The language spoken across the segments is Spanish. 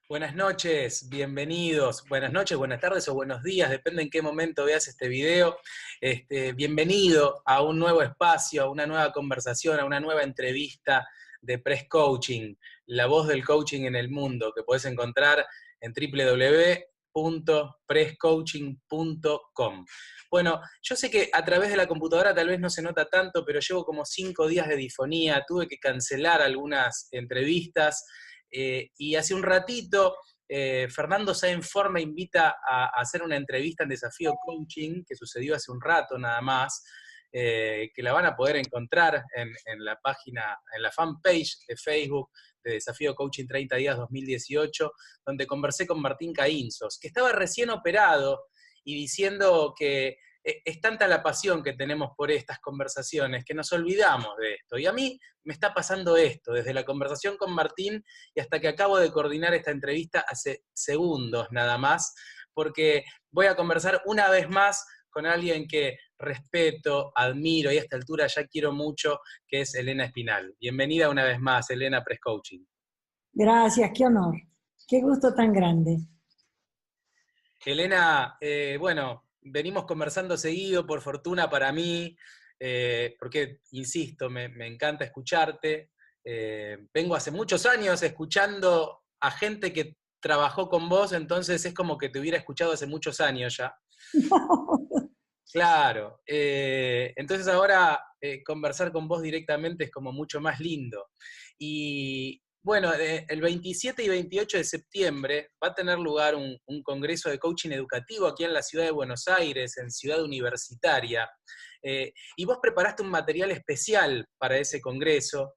Buenas noches, bienvenidos. Buenas noches, buenas tardes o buenos días, depende en qué momento veas este video. Bienvenido a un nuevo espacio, a una nueva conversación, a una nueva entrevista de Press Coaching, la voz del coaching en el mundo, que puedes encontrar en www.presscoaching.com. Bueno, yo sé que a través de la computadora tal vez no se nota tanto, pero llevo como 5 días de difonía, tuve que cancelar algunas entrevistas. Y hace un ratito, Fernando Sainz me invita a hacer una entrevista en Desafío Coaching, que sucedió hace un rato nada más, que la van a poder encontrar en la página, en la fanpage de Facebook de Desafío Coaching 30 días 2018, donde conversé con Martín Caínzos, que estaba recién operado y diciendo que es tanta la pasión que tenemos por estas conversaciones que nos olvidamos de esto. Y a mí me está pasando esto, desde la conversación con Martín y hasta que acabo de coordinar esta entrevista hace segundos nada más, porque voy a conversar una vez más con alguien que respeto, admiro y a esta altura ya quiero mucho, que es Elena Espinal. Bienvenida una vez más, Elena, a Press Coaching. Gracias, qué honor, qué gusto tan grande. Elena, bueno, venimos conversando seguido, por fortuna para mí, porque, insisto, me encanta escucharte. Vengo hace muchos años escuchando a gente que trabajó con vos, entonces es como que te hubiera escuchado hace muchos años ya. Claro, entonces ahora conversar con vos directamente es como mucho más lindo. Y bueno, el 27 y 28 de septiembre va a tener lugar un congreso de coaching educativo aquí en la ciudad de Buenos Aires, en Ciudad Universitaria. Y vos preparaste un material especial para ese congreso.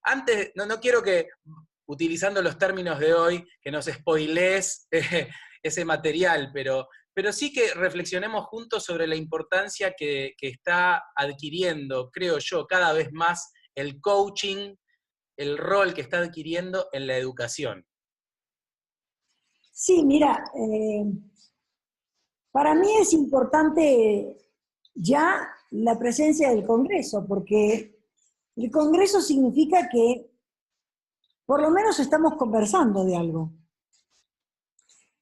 Antes, no quiero que, utilizando los términos de hoy, que nos spoilees ese material, pero sí que reflexionemos juntos sobre la importancia que está adquiriendo, creo yo, cada vez más el coaching, el rol que está adquiriendo en la educación. Sí, mira, para mí es importante ya la presencia del Congreso, porque el Congreso significa que por lo menos estamos conversando de algo.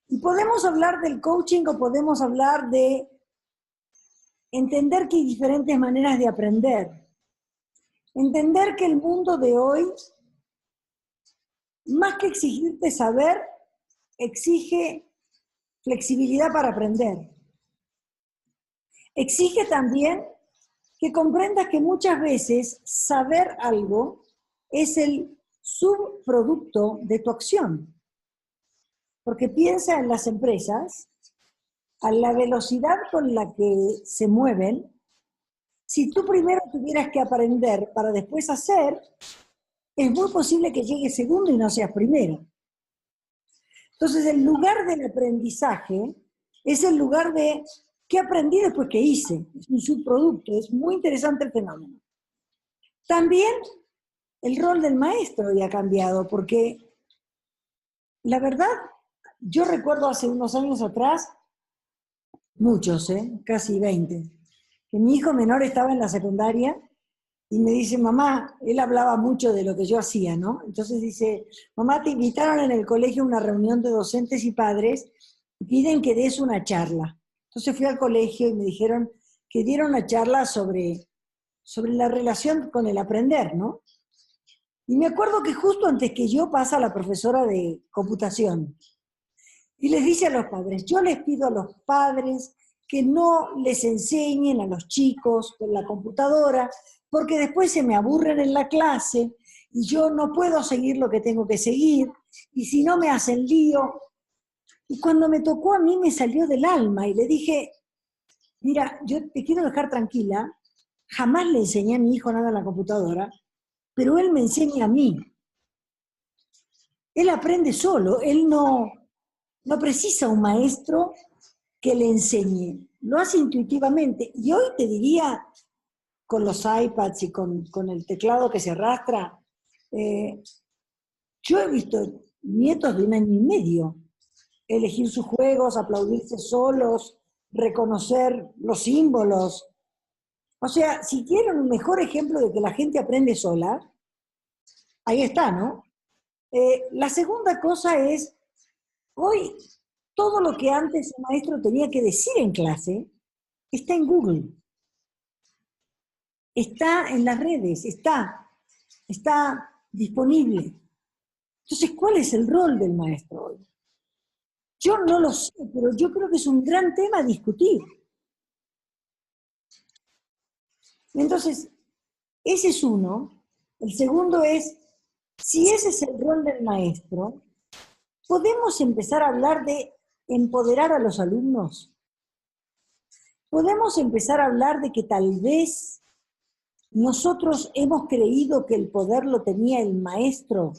Y podemos hablar del coaching o podemos hablar de entender que hay diferentes maneras de aprender. Entender que el mundo de hoy, más que exigirte saber, exige flexibilidad para aprender. Exige también que comprendas que muchas veces saber algo es el subproducto de tu acción. Porque piensa en las empresas, a la velocidad con la que se mueven. Si tú primero tuvieras que aprender para después hacer, es muy posible que llegues segundo y no seas primero. Entonces, el lugar del aprendizaje es el lugar de qué aprendí después que hice. Es un subproducto, es muy interesante el fenómeno. También el rol del maestro ya ha cambiado, porque la verdad, yo recuerdo hace unos años atrás, muchos, casi 20, que mi hijo menor estaba en la secundaria y me dice, mamá, él hablaba mucho de lo que yo hacía, ¿no? Entonces dice, mamá, te invitaron en el colegio a una reunión de docentes y padres y piden que des una charla. Entonces fui al colegio y me dijeron que diera una charla sobre la relación con el aprender, ¿no? Y me acuerdo que justo antes que yo pasa la profesora de computación y les dice a los padres, yo les pido a los padres que no les enseñen a los chicos con la computadora, porque después se me aburren en la clase y yo no puedo seguir lo que tengo que seguir, y si no me hacen lío. Y cuando me tocó a mí me salió del alma y le dije, mira, yo te quiero dejar tranquila, jamás le enseñé a mi hijo nada en la computadora, pero él me enseña a mí. Él aprende solo, él no precisa un maestro que le enseñe, lo hace intuitivamente. Y hoy te diría, con los iPads y con el teclado que se arrastra, yo he visto nietos de 1 año y medio elegir sus juegos, aplaudirse solos, reconocer los símbolos. O sea, si quieren un mejor ejemplo de que la gente aprende sola, ahí está, ¿no? La segunda cosa es, hoy todo lo que antes el maestro tenía que decir en clase está en Google, está en las redes, está disponible. Entonces, ¿cuál es el rol del maestro hoy? Yo no lo sé, pero yo creo que es un gran tema a discutir. Entonces, ese es uno. El segundo es, si ese es el rol del maestro, ¿podemos empezar a hablar de empoderar a los alumnos? ¿Podemos empezar a hablar de que tal vez nosotros hemos creído que el poder lo tenía el maestro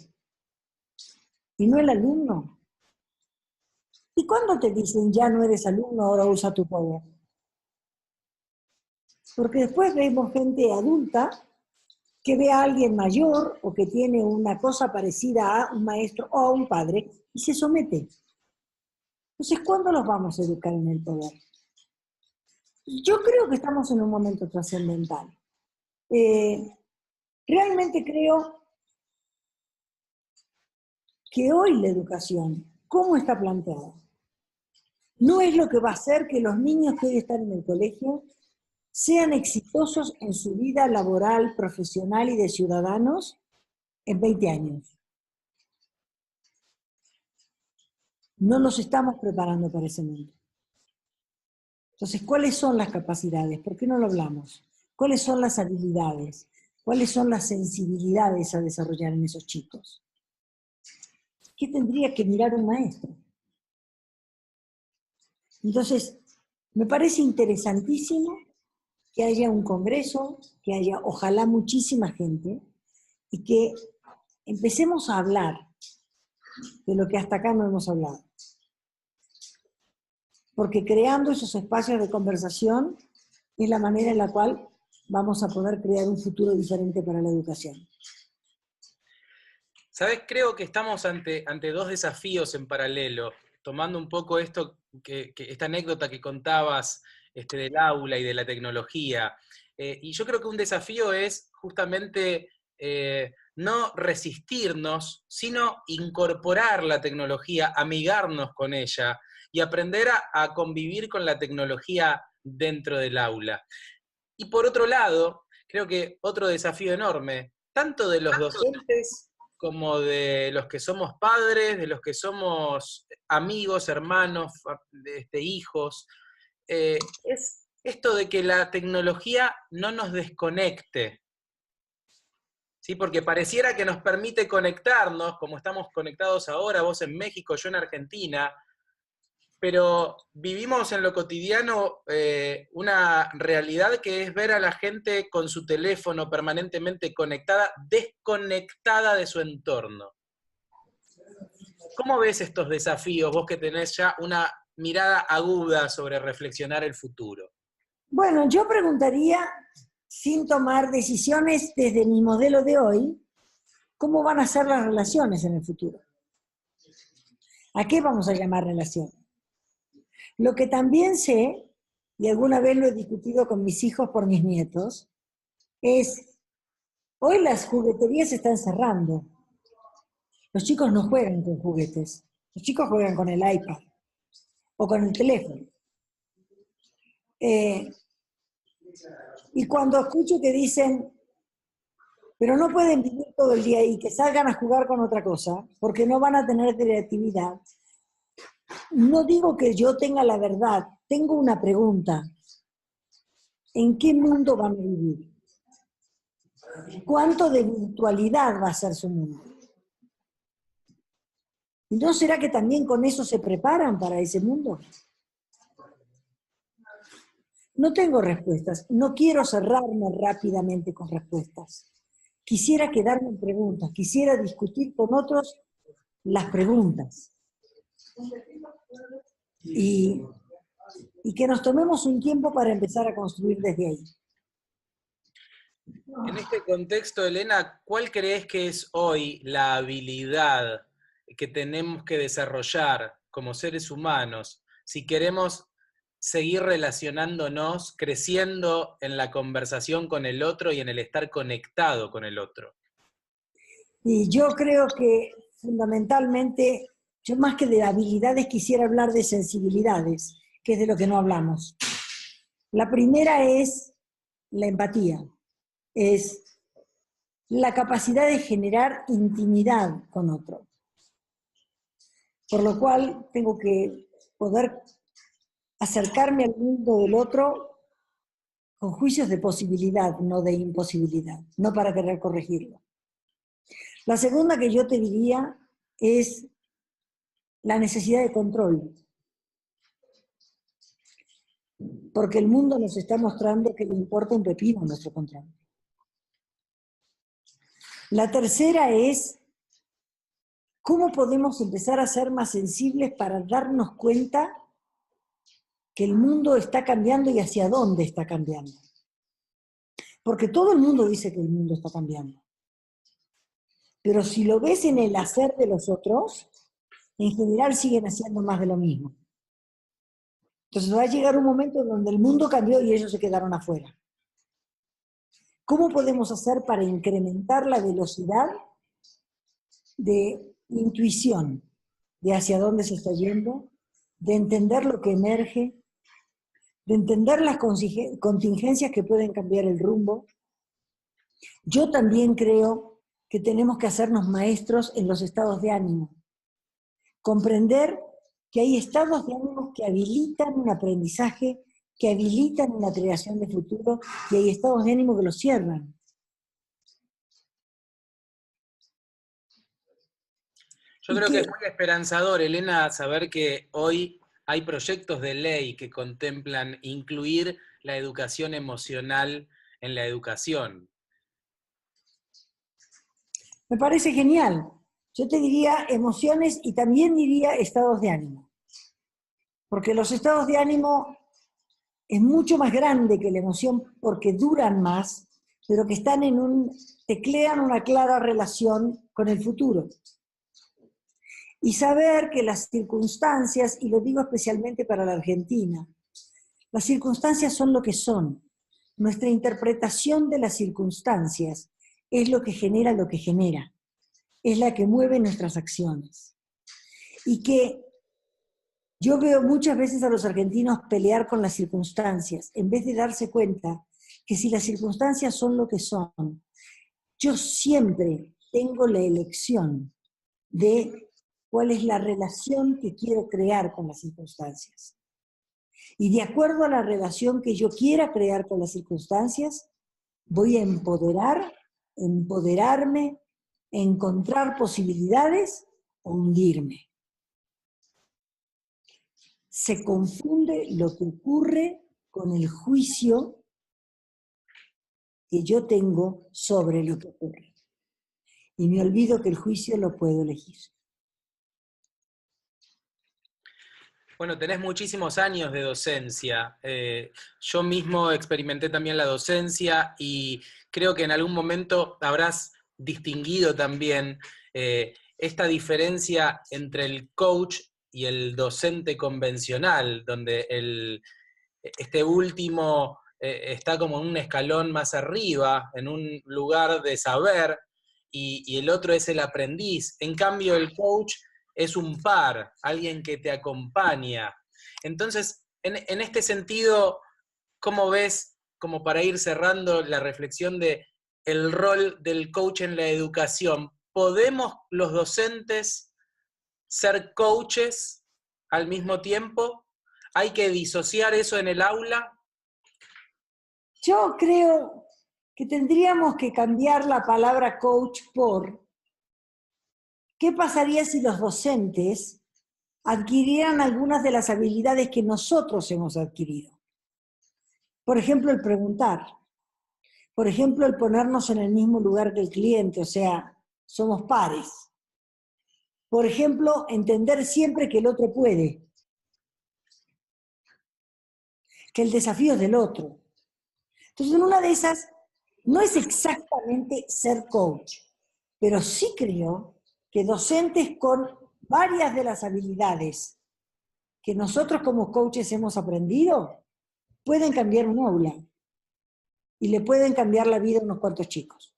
y no el alumno? ¿Y cuándo te dicen ya no eres alumno, ahora usa tu poder? Porque después vemos gente adulta que ve a alguien mayor o que tiene una cosa parecida a un maestro o a un padre y se somete. Entonces, ¿cuándo los vamos a educar en el poder? Yo creo que estamos en un momento trascendental. Realmente creo que hoy la educación, ¿cómo está planteada? No es lo que va a hacer que los niños que hoy están en el colegio sean exitosos en su vida laboral, profesional y de ciudadanos en 20 años. No los estamos preparando para ese mundo. Entonces, ¿cuáles son las capacidades? ¿Por qué no lo hablamos? ¿Cuáles son las habilidades? ¿Cuáles son las sensibilidades a desarrollar en esos chicos? ¿Qué tendría que mirar un maestro? Entonces, me parece interesantísimo que haya un congreso, que haya ojalá muchísima gente y que empecemos a hablar de lo que hasta acá no hemos hablado. Porque creando esos espacios de conversación es la manera en la cual vamos a poder crear un futuro diferente para la educación. ¿Sabes? Creo que estamos ante dos desafíos en paralelo, tomando un poco esto, esta anécdota que contabas del aula y de la tecnología. Y yo creo que un desafío es justamente no resistirnos, sino incorporar la tecnología, amigarnos con ella y aprender a convivir con la tecnología dentro del aula. Y por otro lado, creo que otro desafío enorme, tanto de los docentes como de los que somos padres, de los que somos amigos, hermanos, hijos, es esto de que la tecnología no nos desconecte, ¿sí? Porque pareciera que nos permite conectarnos, como estamos conectados ahora, vos en México, yo en Argentina, pero vivimos en lo cotidiano una realidad que es ver a la gente con su teléfono permanentemente conectada, desconectada de su entorno. ¿Cómo ves estos desafíos, vos que tenés ya una mirada aguda sobre reflexionar el futuro? Bueno, yo preguntaría, sin tomar decisiones desde mi modelo de hoy, ¿cómo van a ser las relaciones en el futuro? ¿A qué vamos a llamar relación? Lo que también sé, y alguna vez lo he discutido con mis hijos por mis nietos, es, hoy las jugueterías se están cerrando. Los chicos no juegan con juguetes, los chicos juegan con el iPad o con el teléfono. Y cuando escucho que dicen, pero no pueden vivir todo el día ahí, que salgan a jugar con otra cosa, porque no van a tener creatividad, no digo que yo tenga la verdad, tengo una pregunta. ¿En qué mundo van a vivir? ¿Cuánto de virtualidad va a ser su mundo? ¿Y no será que también con eso se preparan para ese mundo? No tengo respuestas, no quiero cerrarme rápidamente con respuestas. Quisiera quedarme en preguntas, quisiera discutir con otros las preguntas. Y que nos tomemos un tiempo para empezar a construir desde ahí. En este contexto, Elena, ¿cuál crees que es hoy la habilidad que tenemos que desarrollar como seres humanos si queremos seguir relacionándonos, creciendo en la conversación con el otro y en el estar conectado con el otro? Y yo creo que fundamentalmente, yo más que de habilidades quisiera hablar de sensibilidades, que es de lo que no hablamos. La primera es la empatía, es la capacidad de generar intimidad con otro. Por lo cual tengo que poder acercarme al mundo del otro con juicios de posibilidad, no de imposibilidad, no para querer corregirlo. La segunda que yo te diría es la necesidad de control, porque el mundo nos está mostrando que le importa un pepino nuestro control. La tercera es cómo podemos empezar a ser más sensibles para darnos cuenta que el mundo está cambiando y hacia dónde está cambiando. Porque todo el mundo dice que el mundo está cambiando. Pero si lo ves en el hacer de los otros, en general siguen haciendo más de lo mismo. Entonces va a llegar un momento donde el mundo cambió y ellos se quedaron afuera. ¿Cómo podemos hacer para incrementar la velocidad de intuición, de hacia dónde se está yendo, de entender lo que emerge, de entender las contingencias que pueden cambiar el rumbo? Yo también creo que tenemos que hacernos maestros en los estados de ánimo. Comprender que hay estados de ánimo que habilitan un aprendizaje, que habilitan una creación de futuro, y hay estados de ánimo que los cierran. Yo creo que es muy esperanzador, Elena, saber que hoy hay proyectos de ley que contemplan incluir la educación emocional en la educación. Me parece genial. Yo te diría emociones y también diría estados de ánimo. Porque los estados de ánimo es mucho más grande que la emoción porque duran más, pero que están teclean una clara relación con el futuro. Y saber que las circunstancias, y lo digo especialmente para la Argentina, las circunstancias son lo que son. Nuestra interpretación de las circunstancias es lo que genera, es la que mueve nuestras acciones. Y que yo veo muchas veces a los argentinos pelear con las circunstancias, en vez de darse cuenta que si las circunstancias son lo que son, yo siempre tengo la elección de cuál es la relación que quiero crear con las circunstancias. Y de acuerdo a la relación que yo quiera crear con las circunstancias, voy a empoderarme, encontrar posibilidades o hundirme. Se confunde lo que ocurre con el juicio que yo tengo sobre lo que ocurre. Y me olvido que el juicio lo puedo elegir. Bueno, tenés muchísimos años de docencia. Yo mismo experimenté también la docencia y creo que en algún momento habrás distinguido también esta diferencia entre el coach y el docente convencional, donde este último está como en un escalón más arriba, en un lugar de saber, y el otro es el aprendiz. En cambio, el coach es un par, alguien que te acompaña. Entonces, en este sentido, ¿cómo ves, como para ir cerrando la reflexión de el rol del coach en la educación? ¿Podemos los docentes ser coaches al mismo tiempo? ¿Hay que disociar eso en el aula? Yo creo que tendríamos que cambiar la palabra coach por ¿qué pasaría si los docentes adquirieran algunas de las habilidades que nosotros hemos adquirido? Por ejemplo, el preguntar. Por ejemplo, el ponernos en el mismo lugar que el cliente, o sea, somos pares. Por ejemplo, entender siempre que el otro puede, que el desafío es del otro. Entonces, en una de esas, no es exactamente ser coach, pero sí creo que docentes con varias de las habilidades que nosotros como coaches hemos aprendido, pueden cambiar un aula y le pueden cambiar la vida a unos cuantos chicos.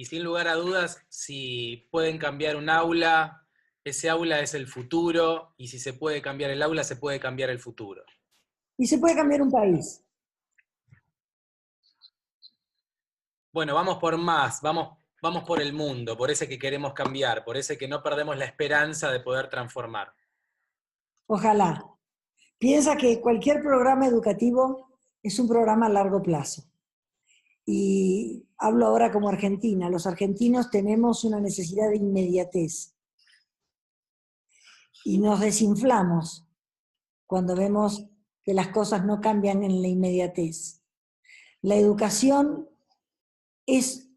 Y sin lugar a dudas, si pueden cambiar un aula, ese aula es el futuro, y si se puede cambiar el aula, se puede cambiar el futuro. Y se puede cambiar un país. Bueno, vamos por más, vamos por el mundo, por ese que queremos cambiar, por ese que no perdemos la esperanza de poder transformar. Ojalá. Piensa que cualquier programa educativo es un programa a largo plazo. Y hablo ahora como argentina. Los argentinos tenemos una necesidad de inmediatez. Y nos desinflamos cuando vemos que las cosas no cambian en la inmediatez. La educación es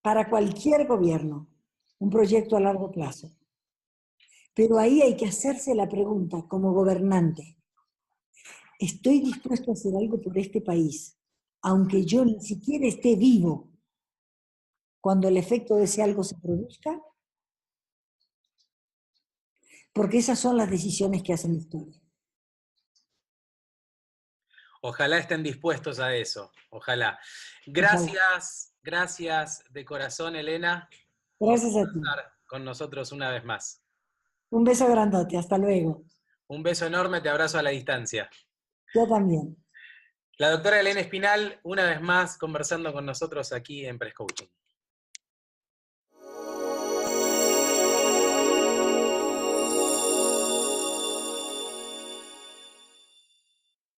para cualquier gobierno un proyecto a largo plazo. Pero ahí hay que hacerse la pregunta como gobernante. ¿Estoy dispuesto a hacer algo por este país, aunque yo ni siquiera esté vivo cuando el efecto de ese algo se produzca? Porque esas son las decisiones que hacen historia. Ojalá estén dispuestos a eso, ojalá. Gracias, gracias de corazón, Elena, por Gracias a ti. estar con nosotros una vez más. Un beso grandote, hasta luego. Un beso enorme, te abrazo a la distancia. Yo también. La doctora Elena Espinal, una vez más, conversando con nosotros aquí en Press Coaching.